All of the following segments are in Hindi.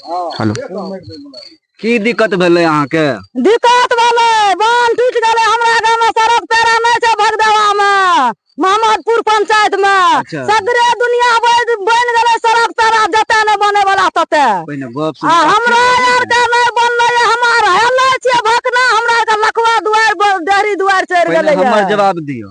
हेलो की दिक्कत भेले यहाँ के? दिक्कत भेले, बांध टूट गए हमरा गांव में, सड़क पेरा नहीं छै भगदेवा में, मोहम्मदपुर पंचायत में। सगरे दुनिया बन गए सड़क पेरा, जते नहीं बने वाला तते। हमरा यार के नहीं बनले, हमार हेले छिए भकना, हमरा के लखवा दुआर डेहरी दुआर चढ़ गेले। हमर जवाब दियो,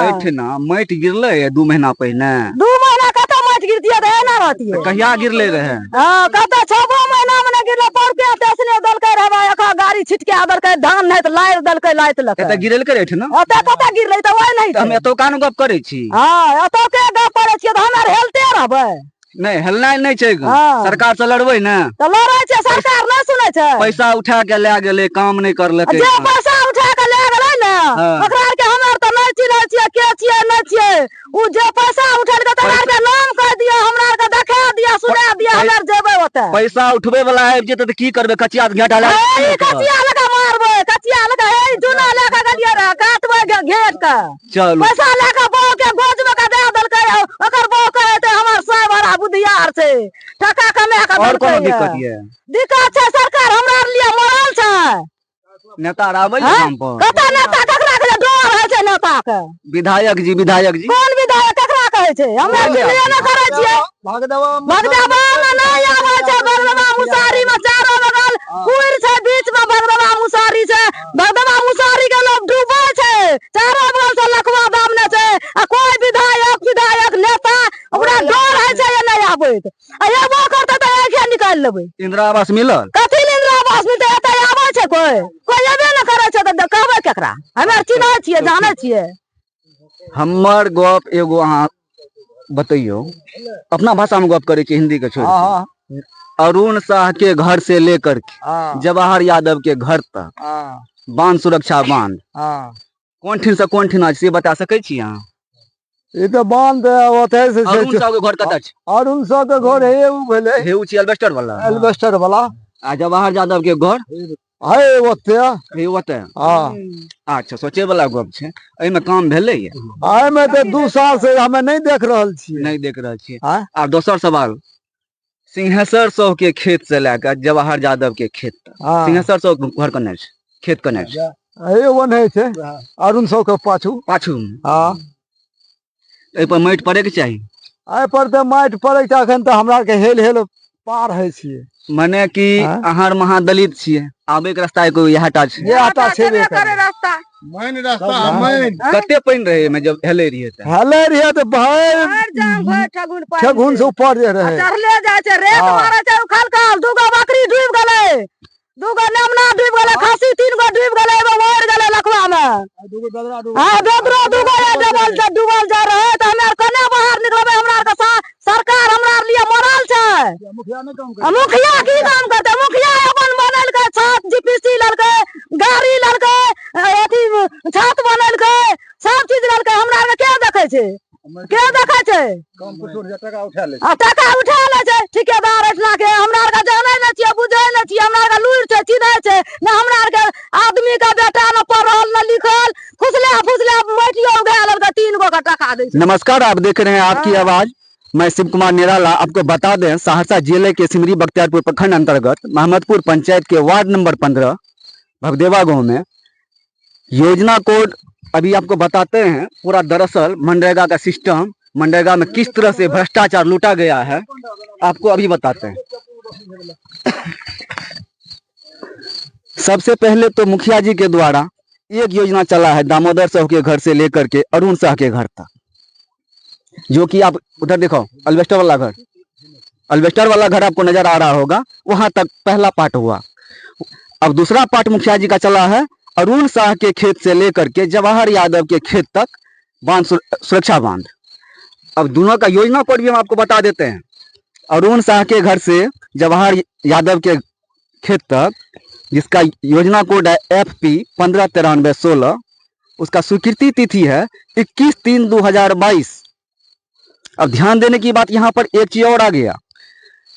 एठना माटि गिरले 2 महीना पहले। 2 महीना कते माटि गिरतिए त एना रहतिए? कहिया गिरले रहे? हां कते 6 महीना में गिरले, पर पे तेसने दलकै रहबा, एका गाड़ी छिटके दलकै, धान नहीं त लाइ दलकै, लाइत लकै। एते गिरल करे एठना? एते कते गिरले त ओइ नहीं। हम एतो कान गप करै छी। हां एतो के गप करै छी त हम हेलते रहबै। नहीं हेलनाइ नहीं छै, सरकार से लड़बै न त लड़ै छै, सरकार नहीं सुनै छै। पैसा उठा के ले गेले, काम नहीं करलकै। जे पैसा उठा के ले गेलै न, ओकरा के हमर त नहीं चिन्है छियै, के छियै नहीं छियै। उ जे पैसा उठेलकै त हमरा के नाम कह दिया, हमरा के देखा दिया, सुना दिया, हम जेबै ओते। पैसा उठबै वाला आबि जेतै त की करबै? कचिया घेटा ले, कचिया लगा मारबै, कचिया लगा ए जुना लेके गेलियै रे, काटबै घेट के। चलू पैसा लेके बौ के गोज में के दे देलकै, ओकर बौ कहते हमर सोय बड़ा बुधियार छै, टका कमा के। और कोनो दिक्कत ये? दिक्कत छै, सरकार हमरा लिए मरल छै। नेता आबै छै काम पर? कते नेता ककरा के डर है छै नेता के? विधायक जी, विधायक जी कोन विधायक ककरा कहै छै? हमरा किछे न करै छियै। भगदेवा में नहीं आबै छै, भगदेवा मुसारी में चारो बगल कुइर छै, बीच में भगदेवा मुसारी छै। भगदेवा मुसारी के लोग डूबै छै, चारो बगल से लखवा दामने छै। आ कोई विधायक नेता ओकरा डर है छै ये नहीं आबैत। आ एबो करते त एके निकाल लेबै। इंदिरा आवास मिलल? कथि इंदिरा आवास मिलते? एते आबै छै कोई एबे न करे छै त कहबै केकरा? हमे चिन्है छियै, जानै छियै। हमर गप एगो अहाँ बतैयो, अपना भाषा में गप करे छी, हिंदी के छोड़। अरुण साह के घर से लेकर के जवाहर यादव के घर तक बांध सुरक्षा बांध कोन ठिन से कोन ठिना से बता सकै छी अहाँ? ई त बांध ओते से अरुण साह के घर कतऽ छै? अरुण साह के घर हे उ भेले, हे उ छी एल्वेस्टर वाला। एल्वेस्टर वाला। आ जवाहर यादव के घर है ओते, हे ओते। हां अच्छा, सोचे वाला गप छै। एहि में काम भेलै ये? आइ में त 2 साल से हमें नहीं देख रहल छी। नहीं देख रहल छी। आ दोसर सवाल, सिंहेश्वर साह के खेत से लेकर जवाहर यादव के खेत तक, सिंहेश्वर साह घर कने छै, खेत कने छै? हे ओने छै, अरुण साह के पाछू। पाछू? हां। ए पर माटि पड़े के चाही। आई पर त माटि पड़े के अखन त हमरा के हेल पार है छिए। माने कि अहाँ महादलित छिए, आबे के रास्ता एको यहटा छै। यहटा छै करे रास्ता, मेन रास्ता। मेन कते पानी रहे में जब हेले रहिए त? हेले रहिए त भाई ठगुन से ऊपर जे रहे, चढ़ले जाय छै, रेत मारे छै उखल-खल। 2 गो बकरी डूब गेलै, 2 गो नेमना डूब गेलै, खस्सी 3 गो डूब गेलै, एगो मर गेलै लखवा में। 2 गो बेदरा डूब, हां बेदरा 2 गो डूबल जा रहे त हमे कने बाहर निकलबै? हमरा के सरकार हमरा लिए मरल छै। मुखिया नहीं काम करे। मुखिया की काम करते? मुखिया अपन बनलकै, छत जीपीसी ललकै, गाड़ी ललकै, अथी छत बनलकै, सब चीज ललकै। हमरा के के देखे छै? के देखे छै? काम पर छोड़ टका उठा ले। टका उठा ले छै ठेकेदार एतना के। हमरा के जाने न छियै, बुझै न छियै। हमरा के लूर छै, चिन्है छै न। हमरा के आदमी का बेटा न पढ़ल न लिखल, फुसले माटियो उगा ललकै, 3 गो का टका दे छै। नमस्कार, आप देख रहे हैं आपकी आवाज। मैं शिव कुमार निराला। आपको बता दें, सहरसा जिले के सिमरी बख्तियारपुर प्रखंड अंतर्गत मोहम्मदपुर पंचायत के वार्ड नंबर 15 भगदेवा गांव में योजना कोड अभी आपको बताते हैं पूरा। दरअसल मनरेगा का सिस्टम, मनरेगा में किस तरह से भ्रष्टाचार लूटा गया है, आपको अभी बताते हैं। सबसे पहले तो मुखिया जी के द्वारा एक योजना चला है दामोदर साहू के घर से लेकर के अरुण साह के घर तक, जो कि आप उधर देखो अल्वेस्टर वाला घर, अल्वेस्टर वाला घर आपको नजर आ रहा होगा, वहां तक पहला पार्ट हुआ। अब दूसरा पार्ट मुखिया जी का चला है अरुण साह के खेत से लेकर के जवाहर यादव के खेत तक बांध सुरक्षा बांध। अब दोनों का योजना कोड भी हम आपको बता देते हैं। अरुण साह के घर से जवाहर यादव के खेत तक, जिसका योजना कोड है FP 159316, उसका स्वीकृति तिथि है 21/3/2022। अब ध्यान देने की बात, यहाँ पर एक चीज और आ गया।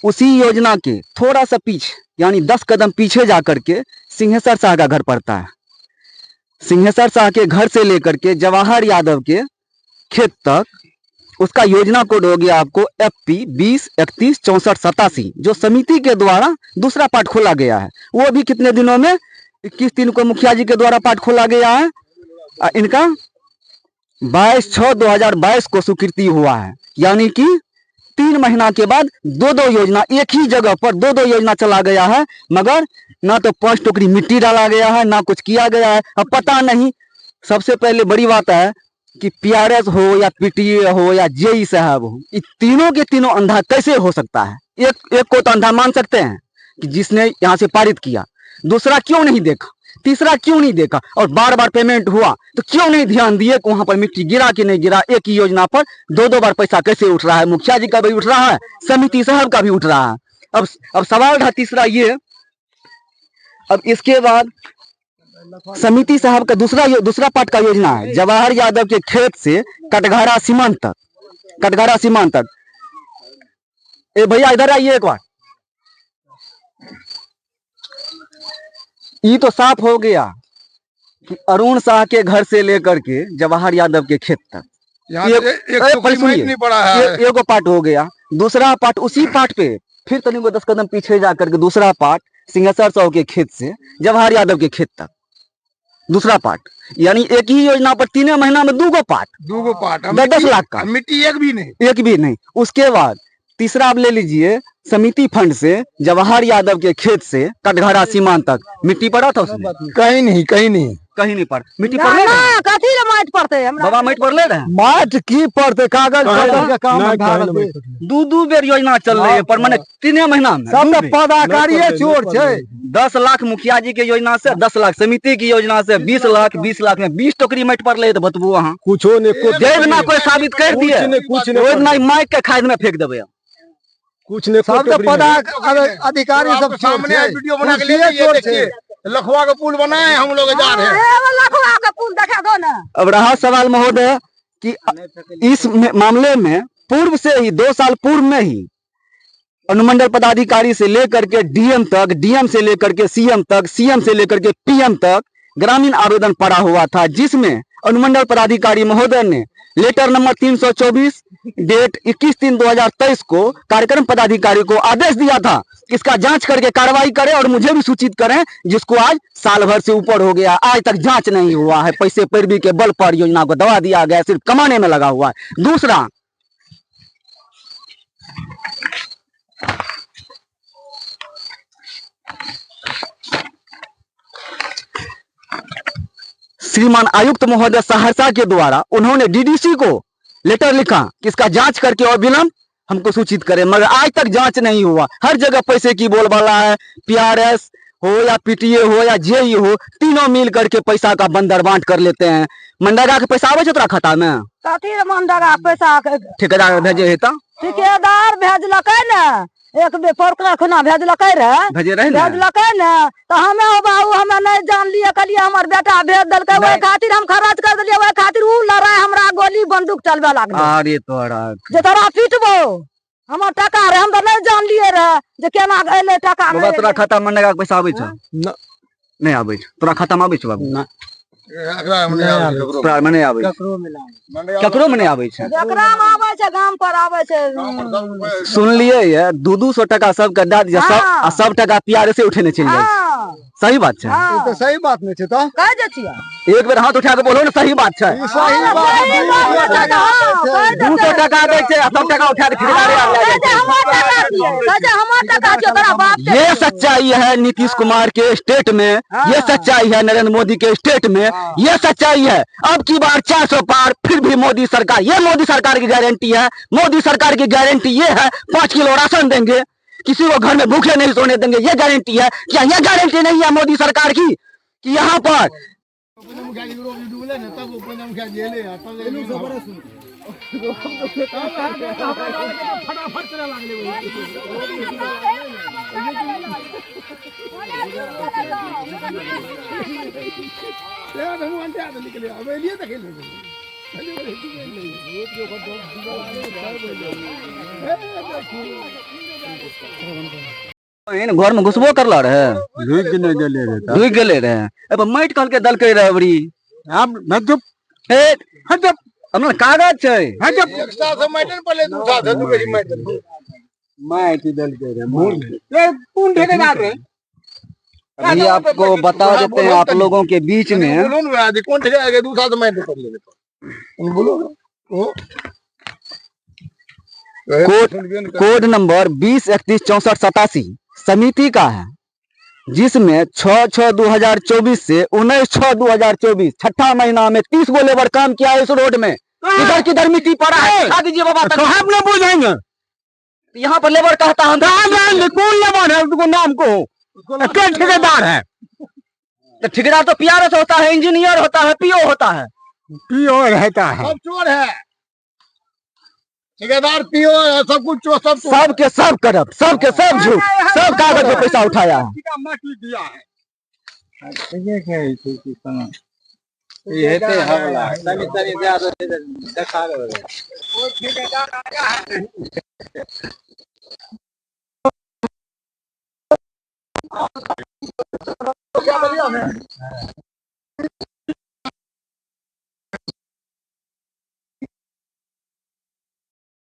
उसी योजना के थोड़ा सा पीछे, यानी 10 कदम पीछे जाकर के सिंहेश्वर शाह का घर पड़ता है। सिंहेश्वर शाह के घर से लेकर के जवाहर यादव के खेत तक उसका योजना कोड हो गया आपको FP 20316487, जो समिति के द्वारा दूसरा पार्ट खोला गया है। वो भी कितने दिनों में, 21 दिन को मुखिया जी के द्वारा पार्ट खोला गया है। इनका 22/6/2022 को स्वीकृति हुआ है, यानी कि 3 महीना के बाद 2-2 योजना एक ही जगह पर 2-2 योजना चला गया है। मगर ना तो 5 टोकरी मिट्टी डाला गया है, ना कुछ किया गया है। अब पता नहीं, सबसे पहले बड़ी बात है कि PRS हो या PTA हो या JE साहब हो, इन तीनों के तीनों अंधा कैसे हो सकता है? एक को तो अंधा मान सकते हैं कि जिसने यहाँ से पारित किया, दूसरा क्यों नहीं देखा, तीसरा क्यों नहीं देखा, और बार बार पेमेंट हुआ तो क्यों नहीं ध्यान दिए कि वहां पर मिट्टी गिरा कि नहीं गिरा। एक ही योजना पर 2-2 बार पैसा कैसे उठ रहा है? मुखिया जी का भी उठ रहा है, समिति साहब का भी उठ रहा है। अब सवाल था तीसरा ये। अब इसके बाद समिति साहब का दूसरा पार्ट का योजना है जवाहर यादव के खेत से कटघरा सीमांत तक। ए भैया इधर आइए एक बार। ये तो साफ हो गया कि अरुण शाह के घर से लेकर के जवाहर यादव के खेत तक नहीं पड़ा है। एक पार्ट हो गया। दूसरा पार्ट उसी पार्ट पे फिर तनिक को 10 कदम पीछे जाकर के दूसरा पार्ट सिंहेश्वर साहू के खेत से जवाहर यादव के खेत तक दूसरा पार्ट, यानी एक ही योजना पर 3 महीना में 2 पार्ट 10 लाख का, मिट्टी एक भी नहीं। उसके बाद तीसरा आप ले लीजिए, समिति फंड से जवाहर यादव के खेत से कटघरा सीमांत तक मिट्टी पड़ा था उसमें? कहीं नहीं पड़ा। मिट्टी पड़ ना कथी रे माइट पड़ते हमरा बाबा माइट पड़ ले रहे माट की पड़ते कागज पत्र के काम में धारल दे। 2 बेर योजना चल रही है पर मैंने 3 महीना में सब तो पदाकारी चोर छे। 10 लाख मुखिया जी के योजना से, 10 लाख समिति की योजना से, 20 लाख में 20 टोकरी माइट पड़ ले तो बतबू वहाँ कुछो ने जब ना कोई साबित कर दिए माइक के खाद में फेंक देवे। कुछ ने सब तो अधिकारी सब सामने वीडियो बना के ले जाइए, लखवा का पुल बनाए हम लोग जा रहे हैं। लखवा का पुल देखा दो ना। अब रहा सवाल महोदय कि इस मामले में पूर्व से ही 2 साल पूर्व में ही अनुमंडल पदाधिकारी से लेकर के DM तक, DM से लेकर के CM तक, CM से लेकर के PM तक ग्रामीण आवेदन पड़ा हुआ था, जिसमें अनुमंडल पदाधिकारी महोदय ने लेटर नंबर 324 डेट 21/3/2023 को कार्यक्रम पदाधिकारी को आदेश दिया था इसका जांच करके कार्रवाई करें और मुझे भी सूचित करें, जिसको आज साल भर से ऊपर हो गया, आज तक जांच नहीं हुआ है। पैसे पैरवी के बल पर योजना को दबा दिया गया, सिर्फ कमाने में लगा हुआ है। दूसरा, श्रीमान आयुक्त महोदय सहरसा के द्वारा उन्होंने DDC को लेटर लिखा कि इसका जांच करके और विलंब हमको सूचित करें, मगर आज तक जांच नहीं हुआ। हर जगह पैसे की बोलबाला है, PRS हो या PTA हो या JE हो, तीनों मिल करके पैसा का बंदर बांट कर लेते हैं। मनरेगा के पैसा आवे तोरा खाता में? कथी रे मनरेगा पैसा ठेकेदार भेजे हेता, ठेकेदार भेजलकै ना, एक बे पोरकरा खुना भेजलकै रे, भेजलकै ना, तो हमे हो बाबू हमे नहीं जान लिए, कहलिए हमर बेटा भेज देलकै, ओइ खातिर हम खर्च कर देलिए, ओइ खातिर उ लड़ाई हमरा गोली बंदूक चलबे लागल। अरे तोरा जे तोरा पीटबो हमर टका रे, हम तो नहीं जान लिए रे जे केना एले टका। बाबा तोरा खाता में मनरेगा के पैसा आबै छ? नहीं आबै छ। तोरा खाता में आबै छ बाबू? ना तोरा में नहीं आबै छ, ककरो में नहीं आबै छ। जकरा में आबै छै गाम पर आबै छै। सुनलिए ये 200 टका सबके दे दिया, सब टका PRS से उठेने चल जाए। सही बात है? ये तो सही बात नहीं छे। तो कह जे छियै एक बेर हाथ उठा के बोलो ना, सही बात है। 200 टका दे छै, सब टका उठा के ठेकेदार आ ले जाए। ये सच्चाई है नीतीश कुमार के स्टेट में, ये सच्चाई है नरेंद्र मोदी के स्टेट में, ये सच्चाई है। अब की बार 400 पार, फिर भी मोदी सरकार, ये मोदी सरकार की गारंटी है। मोदी सरकार की गारंटी ये है 5 किलो राशन देंगे, किसी को घर में भूखे नहीं सोने देंगे, ये गारंटी है। क्या ये गारंटी नहीं है मोदी सरकार की कि यहाँ पर घर में घुसबो करला रहे, ढुक गेले रहे। अब माइट कहल के दल के रबड़ी, अपना कागज है एक साल से मैटर पहले दू साल से तू मेरी मैटर कौन ठेकेदार है अभी आपको बता देते हैं आप लोगों के बीच में बोलो ना आदि कौन ठेकेदार के दू साल से मैटर कर ले बोलो ओ कोड नंबर 20316487 समिति का है, जिसमें 6/6/2024 से 19/6/2024 छठा महीना में 30 गो लेबर काम किया है इस रोड में। किधर किधर मिट्टी पड़ा है दिखा दीजिए बाबा तक हम लोग बुझाएंगे। यहाँ पर लेबर कहता हम कौन लेबर है उसको नाम को क्या ठेकेदार है? तो ठेकेदार तो पीआरएस होता है, इंजीनियर होता है, पीओ होता है, पीओ रहता है। सब चोर है ठेकेदार पीओ है, सब कुछ चोर सब चोर सब के सब करप्ट, सब के सब झूठ, सब कागज पे पैसा उठाया है।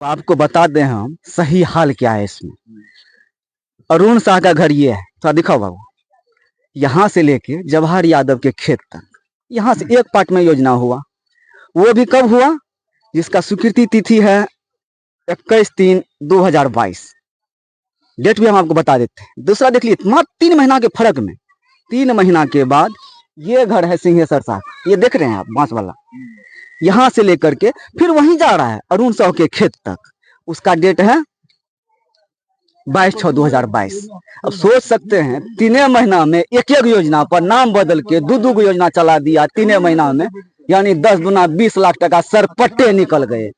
आपको बता दें हम सही हाल क्या है इसमें। अरुण शाह का घर ये है, थोड़ा दिखाओ बाबू। यहाँ से लेके जवाहर यादव के खेत तक, यहाँ से एक पार्ट में योजना हुआ। वो भी कब हुआ? जिसका स्वीकृति तिथि है 21/3/2022। डेट भी हम आपको बता देते हैं। दूसरा देख लीजिए, मात्र 3 महीना के फर्क में 3 महीना के बाद ये घर है सिंहेश्वर साहब, ये देख रहे हैं आप बांस वाला, यहाँ से लेकर के फिर वहीं जा रहा है अरुण साहू के खेत तक। उसका डेट है 22/6/2022। अब सोच सकते हैं 3 महीना में एक योजना पर नाम बदल के 2 योजना चला दिया 3 महीना में, यानी 10 गुना 20 लाख टका सरपट्टे निकल गए।